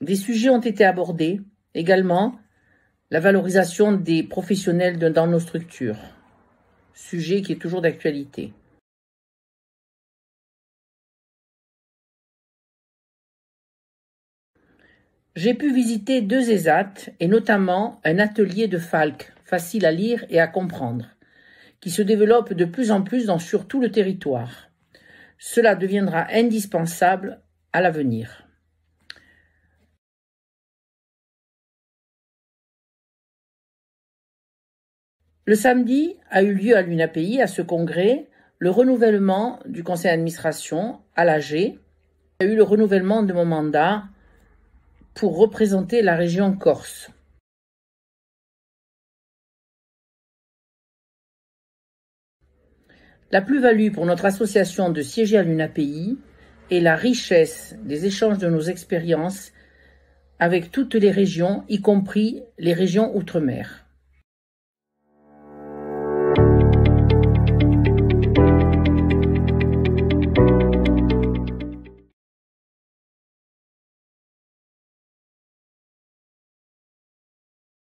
Des sujets ont été abordés, également la valorisation des professionnels dans nos structures, sujet qui est toujours d'actualité. J'ai pu visiter 2 ESAT et notamment un atelier de Falck, facile à lire et à comprendre, qui se développe de plus en plus sur tout le territoire. Cela deviendra indispensable à l'avenir. Le samedi a eu lieu à l'UNAPI, à ce congrès, le renouvellement du conseil d'administration à l'AG. Il y a eu le renouvellement de mon mandat pour représenter la région Corse. La plus-value pour notre association de siéger à l'UNAPI est la richesse des échanges de nos expériences avec toutes les régions, y compris les régions outre-mer.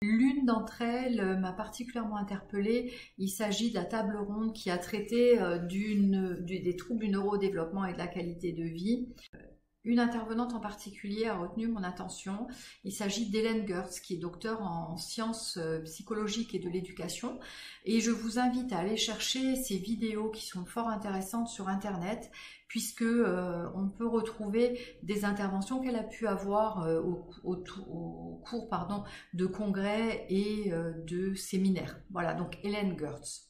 L'une d'entre elles m'a particulièrement interpellée. Il s'agit de la table ronde qui a traité des troubles du neurodéveloppement et de la qualité de vie. Une intervenante en particulier a retenu mon attention. Il s'agit d'Hélène Gertz, qui est docteure en sciences psychologiques et de l'éducation. Et je vous invite à aller chercher ces vidéos qui sont fort intéressantes sur Internet, puisque on peut retrouver des interventions qu'elle a pu avoir au cours de congrès et de séminaires. Voilà, donc Hélène Gertz.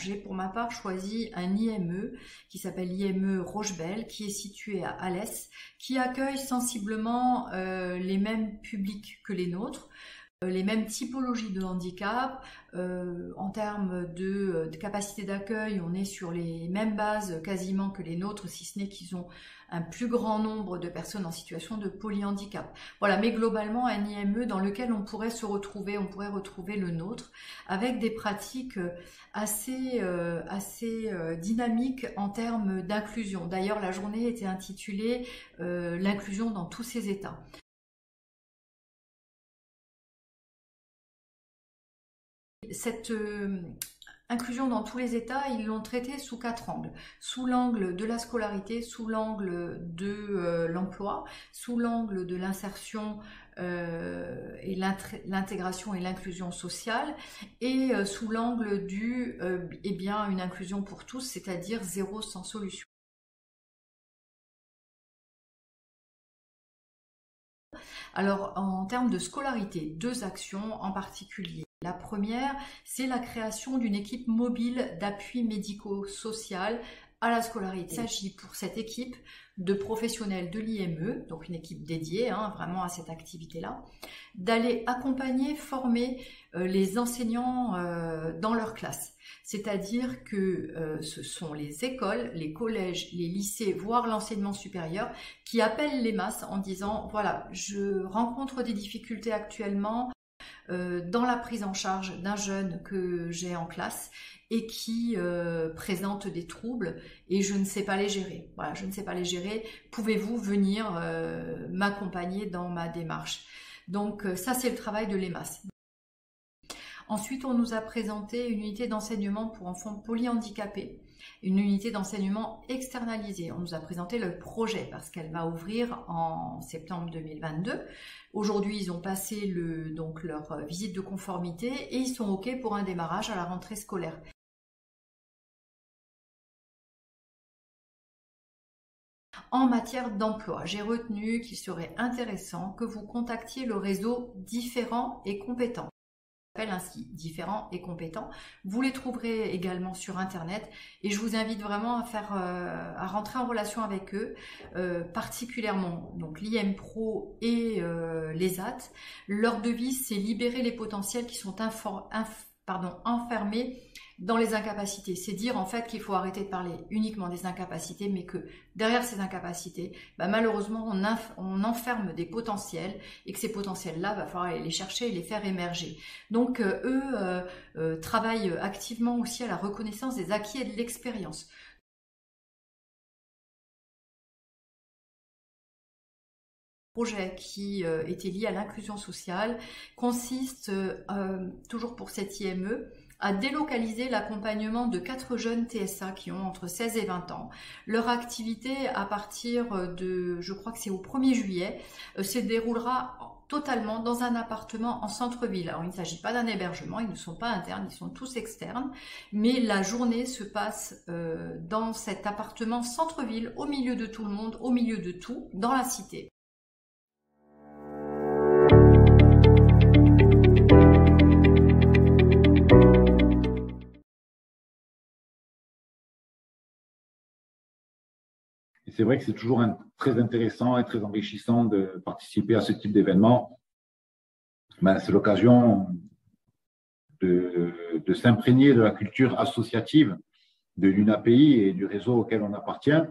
J'ai pour ma part choisi un IME qui s'appelle l'IME Rochebelle, qui est situé à Alès, qui accueille sensiblement les mêmes publics que les nôtres, les mêmes typologies de handicap. En termes de capacité d'accueil, on est sur les mêmes bases quasiment que les nôtres, si ce n'est qu'ils ont un plus grand nombre de personnes en situation de polyhandicap. Voilà, mais globalement un IME dans lequel on pourrait se retrouver, on pourrait retrouver le nôtre, avec des pratiques assez dynamiques en termes d'inclusion. D'ailleurs, la journée était intitulée l'inclusion dans tous ses états. Cette inclusion dans tous les états, ils l'ont traitée sous 4 angles. Sous l'angle de la scolarité, sous l'angle de l'emploi, sous l'angle de l'insertion et l'intégration et l'inclusion sociale, et sous l'angle du une inclusion pour tous, c'est-à-dire zéro sans solution. Alors, en termes de scolarité, 2 actions en particulier. La première, c'est la création d'une équipe mobile d'appui médico-social à la scolarité. Il s'agit pour cette équipe de professionnels de l'IME, donc une équipe dédiée vraiment à cette activité-là, d'aller accompagner, former les enseignants dans leur classe. C'est-à-dire que ce sont les écoles, les collèges, les lycées, voire l'enseignement supérieur qui appellent les masses en disant « Voilà, je rencontre des difficultés actuellement dans la prise en charge d'un jeune que j'ai en classe et qui présente des troubles et je ne sais pas les gérer. Voilà, je ne sais pas les gérer. Pouvez-vous venir m'accompagner dans ma démarche ?» Donc ça, c'est le travail de l'EMAS. Ensuite, on nous a présenté une unité d'enseignement pour enfants polyhandicapés, une unité d'enseignement externalisée. On nous a présenté le projet parce qu'elle va ouvrir en septembre 2022. Aujourd'hui, ils ont passé leur visite de conformité et ils sont OK pour un démarrage à la rentrée scolaire. En matière d'emploi, j'ai retenu qu'il serait intéressant que vous contactiez le réseau Différents et Compétents. Ainsi, Différents et Compétents. Vous les trouverez également sur Internet et je vous invite vraiment à rentrer en relation avec eux, particulièrement donc l'IM-Pro et l'ESAT. Leur devise, c'est libérer les potentiels qui sont enfermés dans les incapacités. C'est dire en fait qu'il faut arrêter de parler uniquement des incapacités, mais que derrière ces incapacités, malheureusement, on enferme des potentiels et que ces potentiels-là, va falloir aller les chercher et les faire émerger. Donc eux travaillent activement aussi à la reconnaissance des acquis et de l'expérience. projet qui était lié à l'inclusion sociale consiste, toujours pour cette IME, à délocaliser l'accompagnement de 4 jeunes TSA qui ont entre 16 et 20 ans. Leur activité, à partir de, je crois que c'est au 1er juillet, se déroulera totalement dans un appartement en centre-ville. Alors il ne s'agit pas d'un hébergement, ils ne sont pas internes, ils sont tous externes, mais la journée se passe dans cet appartement centre-ville, au milieu de tout le monde, au milieu de tout, dans la cité. Et c'est vrai que c'est toujours très intéressant et très enrichissant de participer à ce type d'événement. C'est l'occasion de s'imprégner de la culture associative de l'UNAPI et du réseau auquel on appartient.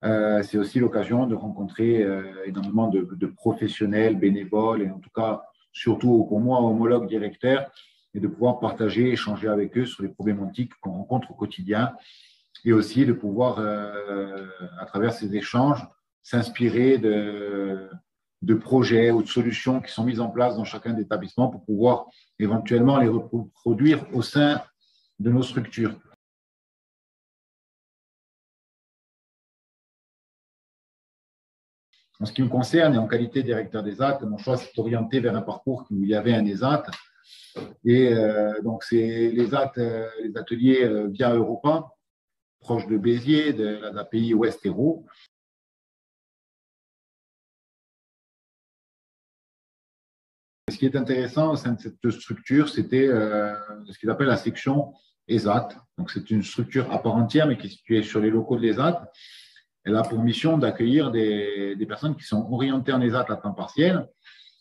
C'est aussi l'occasion de rencontrer énormément de professionnels, bénévoles, et en tout cas, surtout pour moi, homologues directeurs, et de pouvoir partager, échanger avec eux sur les problématiques qu'on rencontre au quotidien, et aussi de pouvoir, à travers ces échanges, s'inspirer de projets ou de solutions qui sont mises en place dans chacun des établissements pour pouvoir éventuellement les reproduire au sein de nos structures. En ce qui me concerne, et en qualité de directeur d'ESAT, mon choix s'est orienté vers un parcours où il y avait un ESAT. Et donc, c'est l'ESAT, les ateliers Via Europa, proche de Béziers, de l'ADAPI Ouest Hérault. Ce qui est intéressant au sein de cette structure, c'était ce qu'ils appellent la section ESAT. Donc, c'est une structure à part entière, mais qui est située sur les locaux de l'ESAT. Elle a pour mission d'accueillir des personnes qui sont orientées en ESAT à temps partiel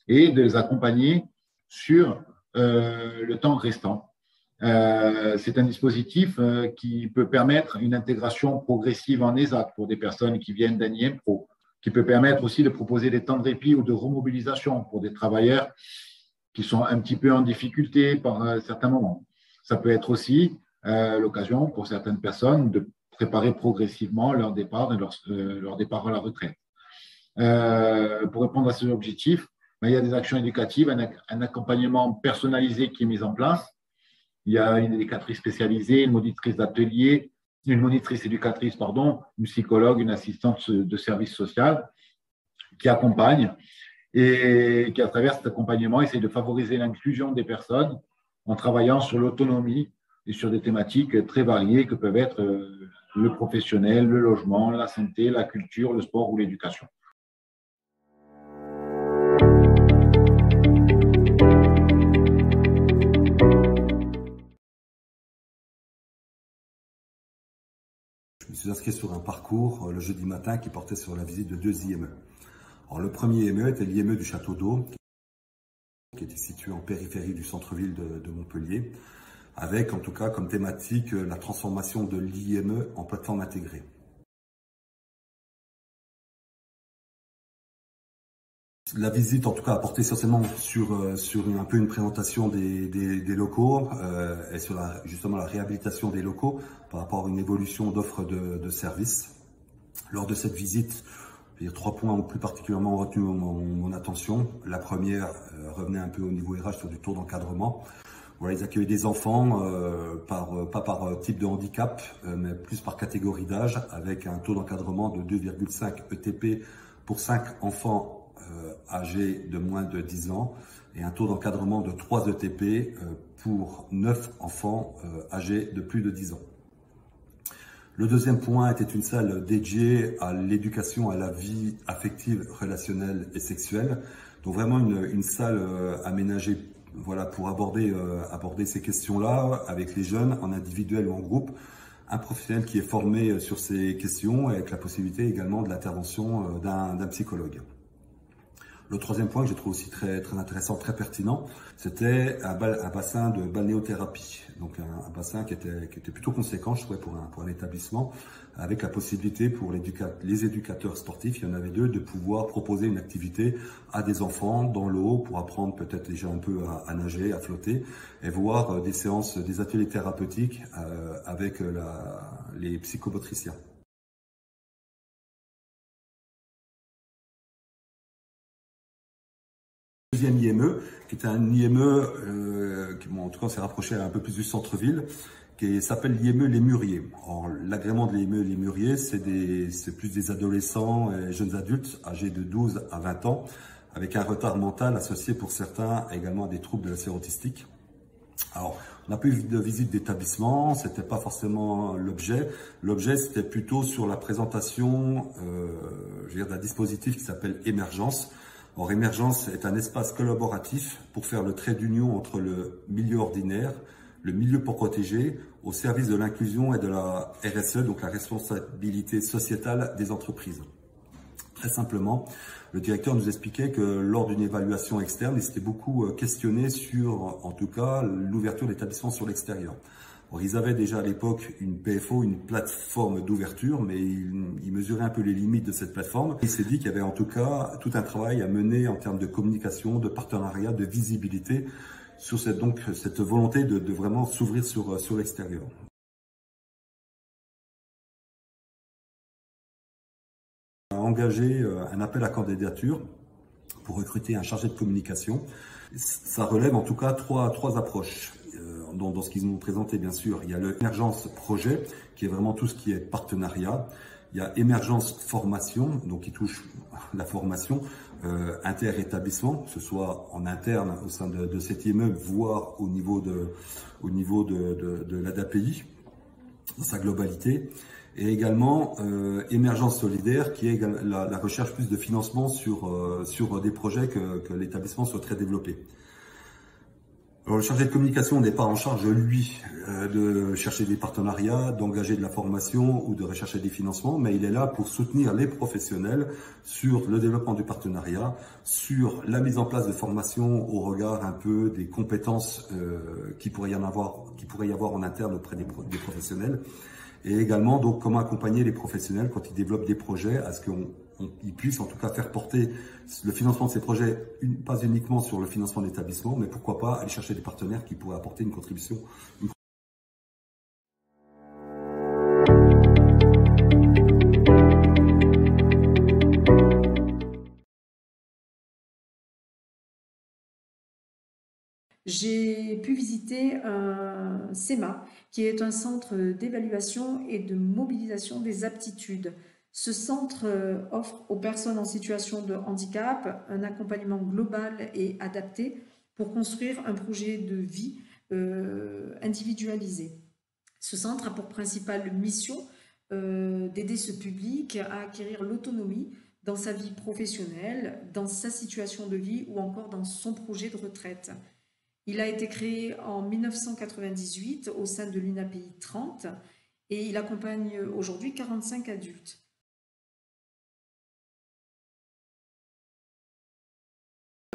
et de les accompagner sur le temps restant. C'est un dispositif qui peut permettre une intégration progressive en ESAT pour des personnes qui viennent d'un IMPRO, qui peut permettre aussi de proposer des temps de répit ou de remobilisation pour des travailleurs qui sont un petit peu en difficulté par certains moments. Ça peut être aussi l'occasion pour certaines personnes de préparer progressivement leur départ et leur départ à la retraite. Pour répondre à ces objectifs, il y a des actions éducatives, un accompagnement personnalisé qui est mis en place. Il y a une éducatrice spécialisée, une monitrice d'atelier, une monitrice éducatrice, une psychologue, une assistante de service social qui accompagne et qui, à travers cet accompagnement, essaie de favoriser l'inclusion des personnes en travaillant sur l'autonomie et sur des thématiques très variées que peuvent être le professionnel, le logement, la santé, la culture, le sport ou l'éducation. Je me suis inscrit sur un parcours le jeudi matin qui portait sur la visite de 2 IME. Alors, le premier IME était l'IME du Château d'Eau, qui était situé en périphérie du centre-ville de Montpellier, avec en tout cas comme thématique la transformation de l'IME en plateforme intégrée. La visite, en tout cas, a porté essentiellement sur un peu une présentation des locaux et sur justement la réhabilitation des locaux par rapport à une évolution d'offres de services. Lors de cette visite, il y a 3 points ont plus particulièrement retenu mon attention. La première revenait un peu au niveau RH sur du taux d'encadrement. Voilà, ils accueillent des enfants, pas par type de handicap, mais plus par catégorie d'âge, avec un taux d'encadrement de 2,5 ETP pour 5 enfants âgés de moins de 10 ans et un taux d'encadrement de 3 ETP pour 9 enfants âgés de plus de 10 ans. Le deuxième point était une salle dédiée à l'éducation à la vie affective, relationnelle et sexuelle. Donc vraiment une salle aménagée pour aborder ces questions-là avec les jeunes en individuel ou en groupe. Un professionnel qui est formé sur ces questions avec la possibilité également de l'intervention d'un psychologue. Le troisième point que j'ai trouvé aussi très intéressant, très pertinent, c'était un bassin de balnéothérapie. Donc un bassin qui était plutôt conséquent, je trouvais, pour un établissement, avec la possibilité pour les éducateurs sportifs, il y en avait 2, de pouvoir proposer une activité à des enfants dans l'eau pour apprendre peut-être déjà un peu à nager, à flotter, et voir des séances, des ateliers thérapeutiques avec les psychomotriciens. deuxième IME, qui est un IME qui, bon, en tout cas, s'est rapproché un peu plus du centre-ville, qui s'appelle l'IME Les Mûriers. L'agrément de l'IME Les Mûriers, c'est plus des adolescents et jeunes adultes âgés de 12 à 20 ans, avec un retard mental associé pour certains également à des troubles de la sphère autistique. Alors, on n'a pas eu de visite d'établissement, c'était pas forcément l'objet. L'objet, c'était plutôt sur la présentation d'un dispositif qui s'appelle Émergence. Or, Émergence est un espace collaboratif pour faire le trait d'union entre le milieu ordinaire, le milieu pour protéger, au service de l'inclusion et de la RSE, donc la responsabilité sociétale des entreprises. Très simplement, le directeur nous expliquait que lors d'une évaluation externe, il s'était beaucoup questionné sur, en tout cas, l'ouverture d'établissements sur l'extérieur. Ils avaient déjà à l'époque une PFO, une plateforme d'ouverture, mais ils mesuraient un peu les limites de cette plateforme. Il s'est dit qu'il y avait en tout cas tout un travail à mener en termes de communication, de partenariat, de visibilité, sur cette volonté de vraiment s'ouvrir sur l'extérieur. On a engagé un appel à candidature pour recruter un chargé de communication. Ça relève en tout cas trois approches. Dans ce qu'ils nous ont présenté, bien sûr, il y a l'émergence projet, qui est vraiment tout ce qui est partenariat. Il y a émergence formation, donc qui touche la formation inter-établissement, que ce soit en interne au sein de cet immeuble, voire au niveau de l'ADAPI, dans sa globalité. Et également émergence solidaire, qui est la recherche plus de financement sur des projets que l'établissement souhaiterait développer. Alors, le chargé de communication n'est pas en charge, lui, de chercher des partenariats, d'engager de la formation ou de rechercher des financements, mais il est là pour soutenir les professionnels sur le développement du partenariat, sur la mise en place de formations au regard un peu des compétences qu'il pourrait y avoir en interne auprès des professionnels, et également donc comment accompagner les professionnels quand ils développent des projets à ce qu'ils puissent en tout cas faire porter le financement de ces projets, pas uniquement sur le financement d'établissement, mais pourquoi pas aller chercher des partenaires qui pourraient apporter une contribution. J'ai pu visiter un CEMA, qui est un centre d'évaluation et de mobilisation des aptitudes. Ce centre offre aux personnes en situation de handicap un accompagnement global et adapté pour construire un projet de vie individualisé. Ce centre a pour principale mission d'aider ce public à acquérir l'autonomie dans sa vie professionnelle, dans sa situation de vie ou encore dans son projet de retraite. Il a été créé en 1998 au sein de l'UNAPI 30 et il accompagne aujourd'hui 45 adultes.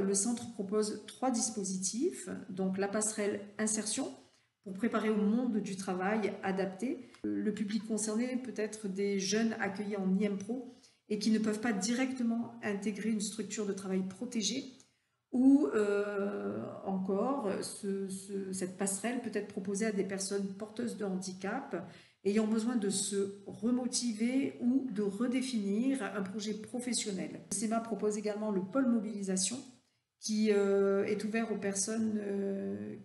Le centre propose 3 dispositifs, donc la passerelle insertion pour préparer au monde du travail adapté. Le public concerné peut être des jeunes accueillis en IMPRO et qui ne peuvent pas directement intégrer une structure de travail protégée, ou encore cette passerelle peut être proposée à des personnes porteuses de handicap ayant besoin de se remotiver ou de redéfinir un projet professionnel. Le CEMA propose également le pôle mobilisation qui est ouvert aux personnes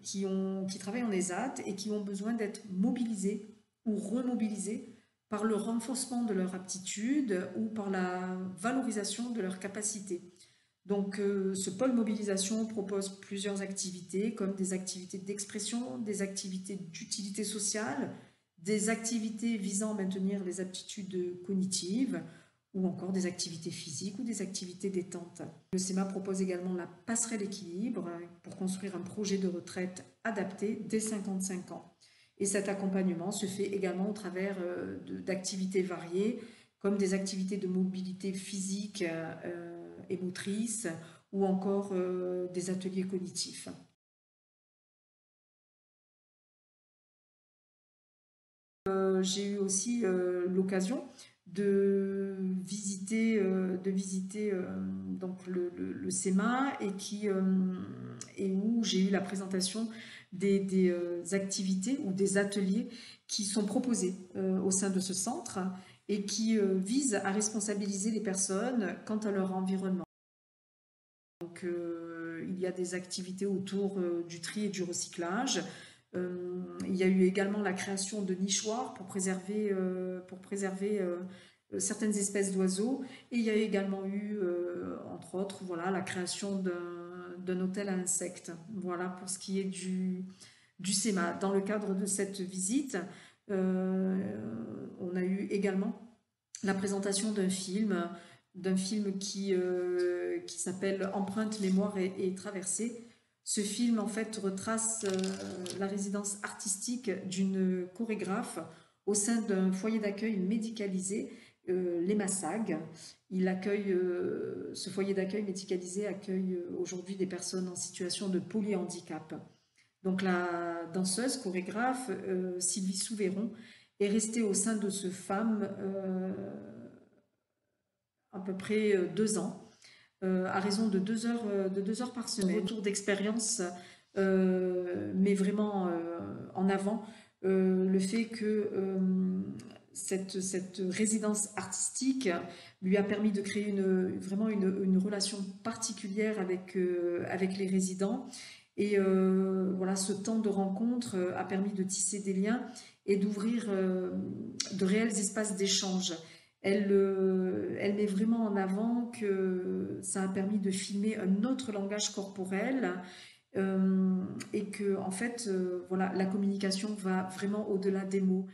qui travaillent en ESAT et qui ont besoin d'être mobilisées ou remobilisées par le renforcement de leur aptitude ou par la valorisation de leurs capacités. Donc, ce pôle mobilisation propose plusieurs activités, comme des activités d'expression, des activités d'utilité sociale, des activités visant à maintenir les aptitudes cognitives, ou encore des activités physiques ou des activités détente. Le CEMA propose également la passerelle équilibre pour construire un projet de retraite adapté dès 55 ans. Et cet accompagnement se fait également au travers d'activités variées, comme des activités de mobilité physique et motrice, ou encore des ateliers cognitifs. J'ai eu aussi l'occasion de visiter donc le CEMA et où j'ai eu la présentation des activités ou des ateliers qui sont proposés au sein de ce centre et qui visent à responsabiliser les personnes quant à leur environnement. Donc, il y a des activités autour du tri et du recyclage. Il y a eu également la création de nichoirs pour préserver certaines espèces d'oiseaux. Et il y a également eu, entre autres, voilà, la création d'un hôtel à insectes. Voilà pour ce qui est du SEMA. Dans le cadre de cette visite, on a eu également la présentation d'un film qui s'appelle Empreinte, mémoire et traversée. Ce film, en fait, retrace la résidence artistique d'une chorégraphe au sein d'un foyer d'accueil médicalisé, les Massag. Ce foyer d'accueil médicalisé accueille aujourd'hui des personnes en situation de polyhandicap. Donc la danseuse, chorégraphe, Sylvie Souvéron, est restée au sein de ce FAM à peu près 2 ans, à raison de 2 heures par semaine. Retour d'expérience, mais vraiment en avant le fait que cette résidence artistique lui a permis de créer vraiment une relation particulière avec les résidents. Et voilà, ce temps de rencontre a permis de tisser des liens et d'ouvrir de réels espaces d'échange. Elle met vraiment en avant que ça a permis de filmer un autre langage corporel et que, en fait, voilà, la communication va vraiment au-delà des mots.